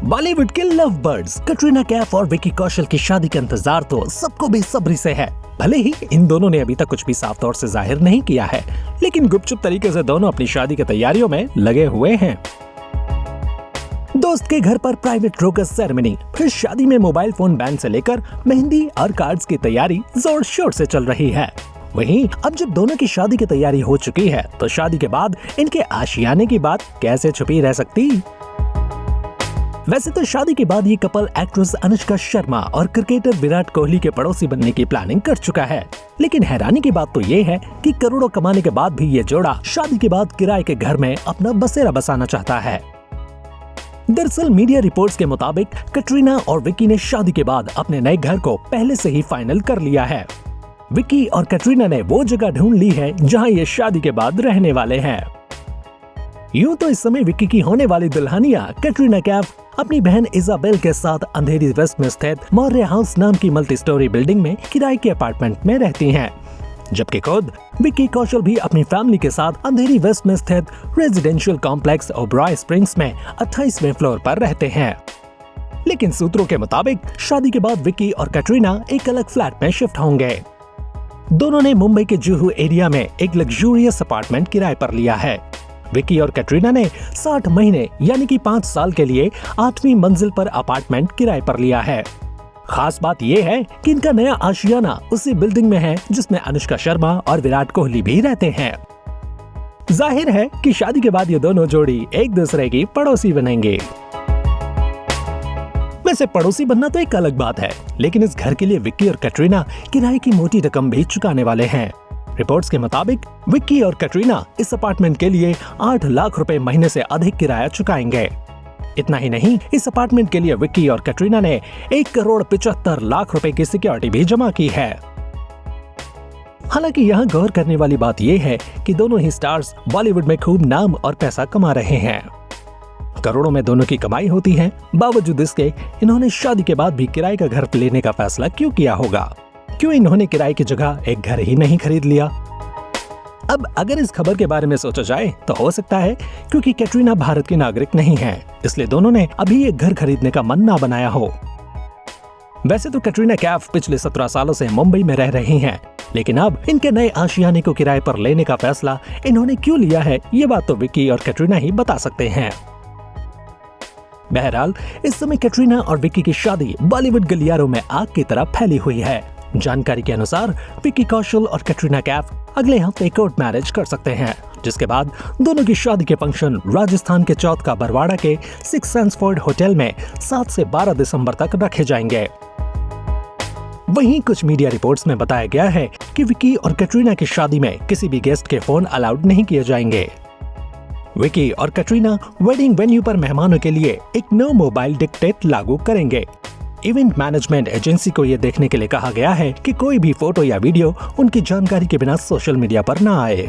बॉलीवुड के love birds Katrina Kaif और विकी कौशल की शादी का इंतजार तो सबको बेसब्री से है। भले ही इन दोनों ने अभी तक कुछ भी साफ तौर से जाहिर नहीं किया है, लेकिन गुपचुप तरीके से दोनों अपनी शादी की तैयारियों में लगे हुए हैं। दोस्त के घर पर प्राइवेट रोकस सेरेमनी, फिर शादी में मोबाइल फोन बैन से लेकर मेहंदी और कार्ड्स की तैयारी जोर शोर से चल रही है। वहीं अब जब दोनों की शादी की तैयारी हो चुकी है, तो शादी के बाद इनके आशियाने की बात कैसे छुपी रह सकती। वैसे तो शादी के बाद ये कपल एक्ट्रेस अनुष्का शर्मा और क्रिकेटर विराट कोहली के पड़ोसी बनने की प्लानिंग कर चुका है, लेकिन हैरानी की बात तो ये है कि करोड़ों कमाने के बाद भी ये जोड़ा शादी के बाद किराए के घर में अपना बसेरा बसाना चाहता है। दरअसल मीडिया रिपोर्ट्स के मुताबिक कटरीना और विकी ने शादी के बाद अपने नए घर को पहले से ही फाइनल कर लिया है। विकी और कटरीना ने वो जगह ढूंढ ली है जहां ये शादी के बाद रहने वाले हैं। यूं तो इस समय विकी की होने वाली दुल्हनिया कटरीना कैफ अपनी बहन इजाबेल के साथ अंधेरी वेस्ट में स्थित मौर्य हाउस नाम की मल्टी स्टोरी बिल्डिंग में किराए के अपार्टमेंट में रहती हैं, जबकि खुद विकी कौशल भी अपनी फैमिली के साथ अंधेरी वेस्ट में स्थित रेजिडेंशियल कॉम्प्लेक्स ओबराय स्प्रिंग्स में 28वें फ्लोर पर रहते हैं। लेकिन सूत्रों के मुताबिक शादी के बाद विकी और कटरीना एक अलग फ्लैट में शिफ्ट होंगे। दोनों ने मुंबई के जुहू एरिया में एक लग्जूरियस अपार्टमेंट किराए पर लिया है। विकी और कटरीना ने 60 महीने यानी कि 5 साल के लिए 8वीं मंजिल पर अपार्टमेंट किराए पर लिया है। खास बात यह है कि इनका नया आशियाना उसी बिल्डिंग में है जिसमें अनुष्का शर्मा और विराट कोहली भी रहते हैं। जाहिर है कि शादी के बाद ये दोनों जोड़ी एक दूसरे की पड़ोसी बनेंगे। वैसे पड़ोसी बनना तो एक अलग बात है, लेकिन इस घर के लिए विक्की और कटरीना किराए की मोटी रकम भी चुकाने वाले हैं। रिपोर्ट्स के मुताबिक विक्की और कटरीना इस अपार्टमेंट के लिए 8 लाख रुपए महीने से अधिक किराया चुकाएंगे। इतना ही नहीं, इस अपार्टमेंट के लिए विक्की और कटरीना ने 1,75,00,000 रुपए की सिक्योरिटी भी जमा की है। हालांकि यहाँ गौर करने वाली बात यह है कि दोनों ही स्टार्स बॉलीवुड में खूब नाम और पैसा कमा रहे हैं। करोड़ों में दोनों की कमाई होती है, बावजूद इसके इन्होंने शादी के बाद भी किराए का घर लेने का फैसला क्यों किया होगा? क्यों इन्होंने किराए की जगह एक घर ही नहीं खरीद लिया? अब अगर इस खबर के बारे में सोचा जाए तो हो सकता है क्योंकि कैटरीना भारत की नागरिक नहीं है, इसलिए दोनों ने अभी एक घर खरीदने का मन ना बनाया हो। वैसे तो कैटरीना कैफ पिछले 17 सालों से मुंबई में रह रही हैं, लेकिन अब इनके नए आशियाने को किराए पर लेने का फैसला इन्होंने क्यों लिया है, ये बात तो विकी और कैटरीना ही बता सकते हैं। बहरहाल इस समय कैटरीना और विकी की शादी बॉलीवुड गलियारों में आग की तरह फैली हुई है। जानकारी के अनुसार विकी कौशल और कैटरीना कैफ अगले हफ्ते कोर्ट मैरिज कर सकते हैं, जिसके बाद दोनों की शादी के फंक्शन राजस्थान के चौथ का बरवाड़ा के 6 सेंसफोर्ड होटल में 7 से 12 दिसंबर तक रखे जाएंगे। वहीं कुछ मीडिया रिपोर्ट्स में बताया गया है कि विकी और कैटरीना की शादी में किसी भी गेस्ट के फोन अलाउड नहीं किए जाएंगे। विकी और कैटरीना वेडिंग वेन्यू पर मेहमानों के लिए एक नो मोबाइल डिक्टेट लागू करेंगे। इवेंट मैनेजमेंट एजेंसी को यह देखने के लिए कहा गया है कि कोई भी फोटो या वीडियो उनकी जानकारी के बिना सोशल मीडिया पर न आए।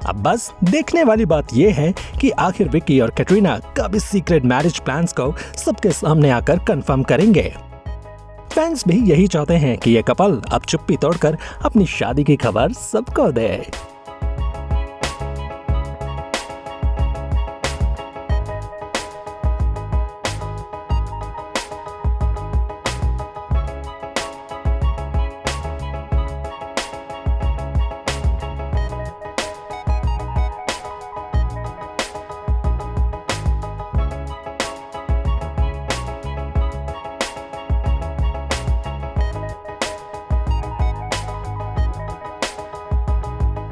अब बस देखने वाली बात यह है कि आखिर विकी और कैटरीना कब इस सीक्रेट मैरिज प्लान्स को सबके सामने आकर कंफर्म करेंगे। फैंस भी यही चाहते हैं कि यह कपल अब चुप्पी तोड़कर अपनी शादी की खबर सबको दे।